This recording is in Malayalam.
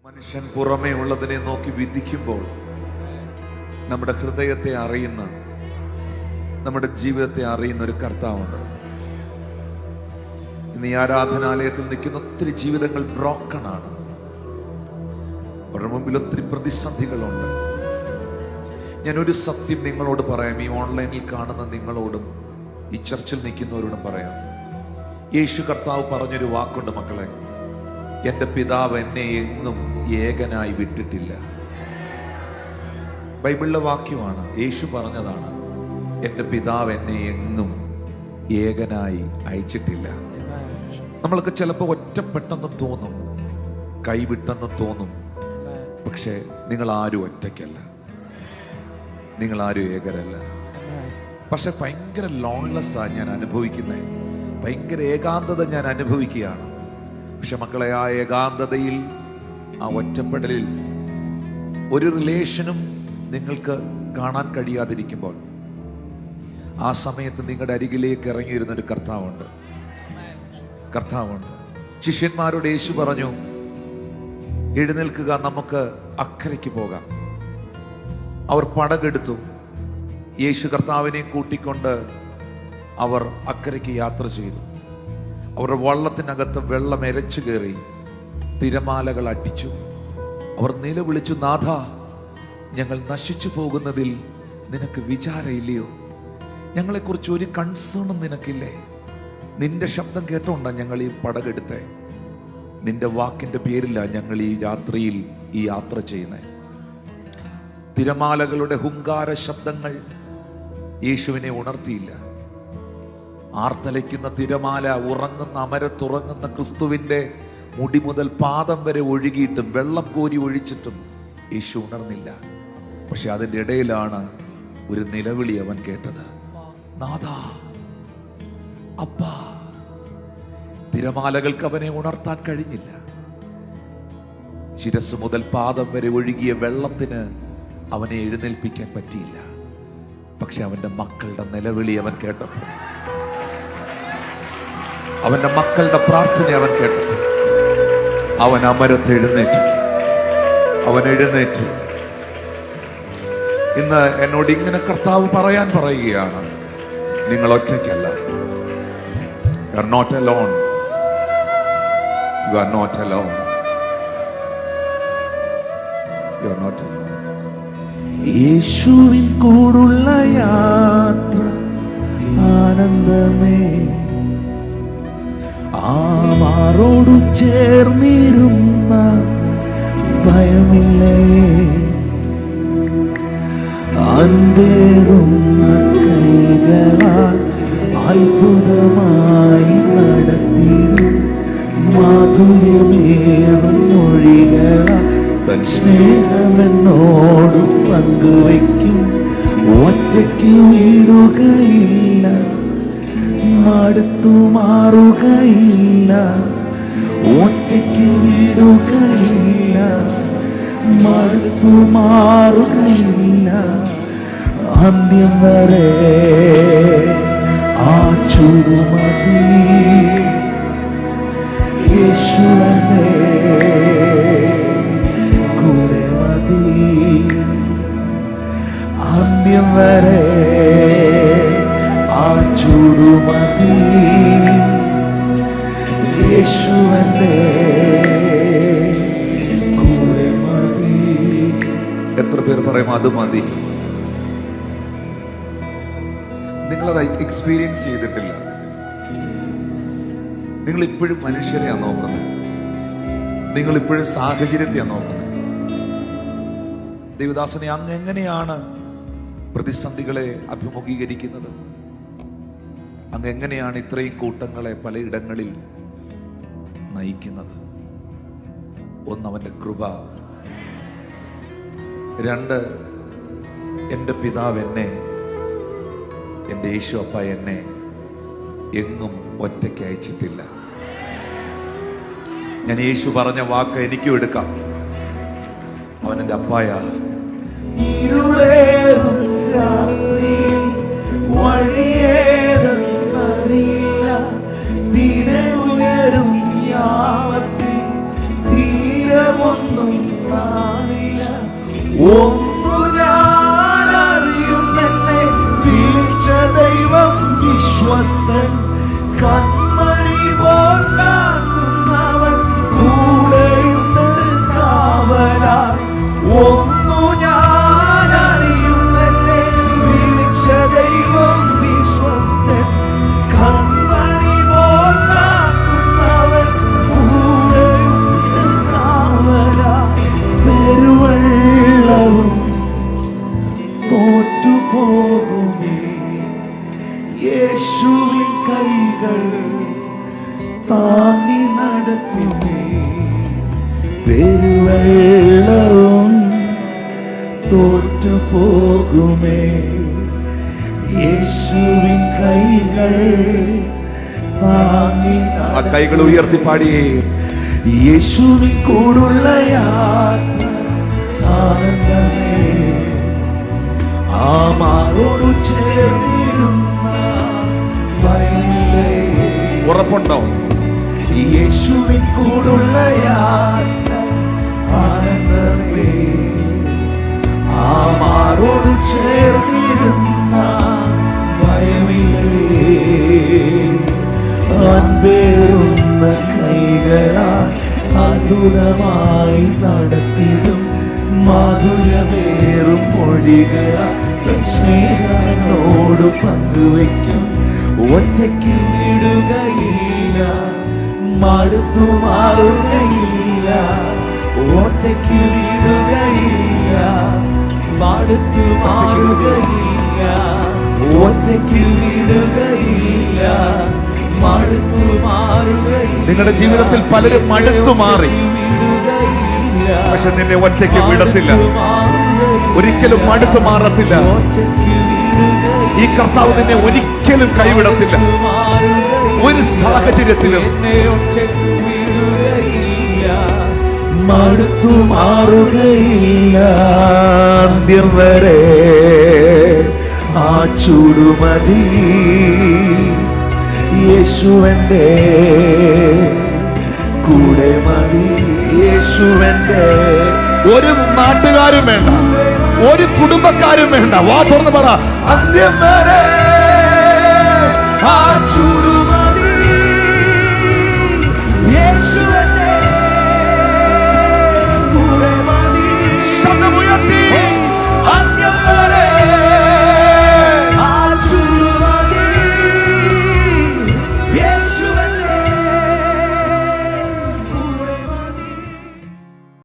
മനുഷ്യൻ പുറമേ ഉള്ളതിനെ നോക്കി വിധിക്കുമ്പോൾ നമ്മുടെ ഹൃദയത്തെ അറിയുന്ന, നമ്മുടെ ജീവിതത്തെ അറിയുന്ന ഒരു കർത്താവുണ്ട്. ഇന്ന് ഈ ആരാധനാലയത്തിൽ നിൽക്കുന്ന ഒത്തിരി ജീവിതങ്ങൾ ബ്രോക്കണാണ്. അവരുടെ മുമ്പിൽ ഒത്തിരി പ്രതിസന്ധികളുണ്ട്. ഞാനൊരു സത്യം നിങ്ങളോട് പറയാം, ഈ ഓൺലൈനിൽ കാണുന്ന നിങ്ങളോടും ഈ ചർച്ചിൽ നിൽക്കുന്നവരോടും പറയാം. യേശു കർത്താവ് പറഞ്ഞൊരു വാക്കുണ്ട് മക്കളെ, എൻ്റെ പിതാവ് എന്നെ എങ്ങും ഏകനായി വിട്ടിട്ടില്ല. ബൈബിളിലെ വാക്യമാണ്, യേശു പറഞ്ഞതാണ്. എൻ്റെ പിതാവ് എന്നെ എങ്ങും ഏകനായി അയച്ചിട്ടില്ല. നമ്മൾക്ക് ചിലപ്പോൾ ഒറ്റപ്പെട്ടെന്ന് തോന്നും, കൈവിട്ടെന്ന് തോന്നും. പക്ഷേ നിങ്ങൾ ആരും ഒറ്റയ്ക്കല്ല, നിങ്ങൾ ആരും ഏകരല്ല. പക്ഷെ ഭയങ്കര ലോൺലെസ്സാണ് ഞാൻ അനുഭവിക്കുന്നത്, ഭയങ്കര ഏകാന്തത ഞാൻ അനുഭവിക്കുകയാണ്. പക്ഷെ മക്കളെ, ആ ഏകാന്തതയിൽ, ആ ഒറ്റപ്പെടലിൽ ഒരു റിലേഷനും നിങ്ങൾക്ക് കാണാൻ കഴിയാതിരിക്കുമ്പോൾ ആ സമയത്ത് നിങ്ങളുടെ അരികിലേക്ക് ഇറങ്ങിയിരുന്നൊരു കർത്താവുണ്ട്. ശിഷ്യന്മാരോട് യേശു പറഞ്ഞു, എഴുന്നേൽക്കുക, നമുക്ക് അക്കരയ്ക്ക് പോകാം. അവർ പടകെടുത്തു. യേശു കർത്താവിനെ കൂട്ടിക്കൊണ്ട് അവർ അക്കരയ്ക്ക് യാത്ര ചെയ്തു. അവരുടെ വള്ളത്തിനകത്ത് വെള്ളം എരച്ചു കയറി, തിരമാലകൾ അടിച്ചു. അവർ നിലവിളിച്ചു, നാഥ, ഞങ്ങൾ നശിച്ചു പോകുന്നതിൽ നിനക്ക് വിചാരമില്ലയോ? ഞങ്ങളെക്കുറിച്ച് ഒരു കൺസേണും നിനക്കില്ലേ? നിന്റെ ശബ്ദം കേട്ടോണ്ടാ ഞങ്ങൾ ഈ പടകെടുത്തേ. നിന്റെ വാക്കിന്റെ പേരില്ല ഞങ്ങൾ ഈ രാത്രിയിൽ ഈ യാത്ര ചെയ്യുന്നത്. തിരമാലകളുടെ ഹുങ്കാര ശബ്ദങ്ങൾ യേശുവിനെ ഉണർത്തിയില്ല. ആർത്തലയ്ക്കുന്ന തിരമാല ഉറങ്ങുന്ന, അമരത്തുറങ്ങുന്ന ക്രിസ്തുവിന്റെ മുടി മുതൽ പാദം വരെ ഒഴുകിയിട്ടും, വെള്ളം കോരി ഒഴിച്ചിട്ടും യേശു ഉണർന്നില്ല. പക്ഷെ അതിൻ്റെ ഇടയിലാണ് ഒരു നിലവിളി അവൻ കേട്ടത്, നാഥാ, അപ്പാ. തിരമാലകൾക്ക് അവനെ ഉണർത്താൻ കഴിഞ്ഞില്ല. ശിരസ് മുതൽ പാദം വരെ ഒഴുകിയ വെള്ളത്തിന് അവനെ എഴുന്നേൽപ്പിക്കാൻ പറ്റിയില്ല. പക്ഷെ അവന്റെ മക്കളുടെ നിലവിളി അവൻ കേട്ടപ്പോൾ, അവന്റെ മക്കളുടെ പ്രാർത്ഥന അവൻ കേട്ടപ്പോൾ അവൻ അമരത്ത് എഴുന്നേറ്റു. ഇന്ന് എന്നോട് ഇങ്ങനെ കർത്താവ് പറയുകയാണ്, നിങ്ങൾ ഒറ്റയ്ക്കല്ല. You are not alone. You are not alone. You are not alone. യേശുവിൻ കൂടുള്ള യാത്ര ആനന്ദമേ, ആമാറോടു ചേർന്നിരുന്ന ഭയമില്ലേ, അൻപേറുന്ന കൈകളാൽ അത്ഭുതമായി നടത്തിടും, മാധുര്യമേറും മൊഴികളാൽ തൻ സ്നേഹമെന്നോട് പങ്കുവയ്ക്കും. ഒറ്റയ്ക്ക് വീടുകയില്ല, മടുത്തു മാറുകയില്ല. ഒറ്റയ്ക്ക് വീടുകയില്ല, മടുത്തു മാറുകയില്ല. അന്ത്യം വരെ ആ ചുരുമതി യേശുവേ കൂടെ മതി. അന്ത്യം വരെ ആ ചുരുമതി യേശുവേ കൂടെ മതി. എത്ര പേർ പറയും അത് മതി? നിങ്ങളത് എക്സ്പീരിയൻസ് ചെയ്തിട്ടില്ല. നിങ്ങൾ ഇപ്പോഴും മനുഷ്യരെയാണ് നോക്കുന്നത്, നിങ്ങൾ ഇപ്പോഴും സാഹചര്യത്തെയാണ് നോക്കുന്നത്. ദേവദാസനെ, അങ്ങ് എങ്ങനെയാണ് പ്രതിസന്ധികളെ അഭിമുഖീകരിക്കുന്നത്? അങ്ങ് എങ്ങനെയാണ് ഇത്രയും കൂട്ടങ്ങളെ പലയിടങ്ങളിൽ നയിക്കുന്നത്? ഒന്ന്, അവന്റെ കൃപ. രണ്ട്, എൻ്റെ പിതാവ് എന്നെ, എൻ്റെ യേശു അപ്പ എന്നെ എങ്ങും ഒറ്റയ്ക്ക് അയച്ചിട്ടില്ല. ഞാൻ യേശു പറഞ്ഞ വാക്ക് എനിക്കും എടുക്കാം. അവൻ എൻ്റെ അപ്പായ. ഇരുളേറും രാത്രിയിൽ വഴിയേതെന്നറിയില്ല, തിര ഉയരും യാമത്തിൽ തീരമൊന്നു ദൈവം കാണില്ല. ഒന്നു ഞാൻ അറിയുന്നെന്നെ വിളിച്ച ദൈവം വിശ്വസ്തൻ. കൺമണി പോൽ കാക്കുന്നവൻ കൂടെയുണ്ട് കാവലായി. ഒന്നു ഞാൻ അറിയുന്നെന്നെ വിളിച്ച ദൈവം വിശ്വസ്തൻ. കൺമണി പോൽ കാക്കുന്നവൻ കൂടെയുണ്ട് കാവലായി. പെരുവെള്ളവും തോറ്റുപോകുമേ, യേശുവിൻ കൈകൾ താങ്ങി നടത്തുമേ. പെരുവെള്ളവും തോറ്റുപോകുമേ, യേശുവിൻ കൈകൾ താങ്ങി. ആ കൈകൾ ഉയർത്തി പാടിയേ. യേശുവിൻ കൂടുള്ള യാത്ര ആനന്ദമേ, ആ മാറോടു ചേർന്നിരുന്ന വയലിലെ. ഉറപ്പുണ്ടോ? യേശുവിൻ കൂടുള്ള യാത്ര ആനന്ദമേ, ആ മാറോടു ചേർന്നിരുന്ന ഭയമില്ലേ. അൻപേറുന്ന കൈകളാൽ അത്ഭുതമായി നടത്തിടും മാധുര്യമേറും മൊഴികളാൽ തൻ സ്നേഹനോട് പങ്കുവയ്ക്കും. ഒറ്റയ്ക്ക് വിടുകയില്ല, മടുത്തു മാറുകയില്ല. ഒറ്റയ്ക്ക് വിടുകയില്ല, മടുത്തു മാറുകയില്ല. ഒറ്റയ്ക്ക് വിടുകയില്ല, മടുത്തു മാറുകയില്ല. നിങ്ങളുടെ ജീവിതത്തിൽ പലരും മടുത്തു മാറി, പക്ഷെ നിന്നെ ഒറ്റയ്ക്ക് വിടത്തില്ല, ഒരിക്കലും മടുത്തു മാറത്തില്ല. ഈ കർത്താവ് നിന്നെ ഒരിക്കലും കൈവിടത്തില്ല, ഒരു സാഹചര്യത്തിലും. മടുത്തു മാറുകയില്ല, അന്ത്യം വരെ ആ ചൂടുമതി. യേശുവന്റെ കൂടെ മതി, യേശുവന്റെ. ഒരു നാട്ടുകാരും വേണ്ട, ഒരു കുടുംബക്കാരും വേണ്ട. വാ തുറന്ന് പറ, അന്ത്യം വരെ ആ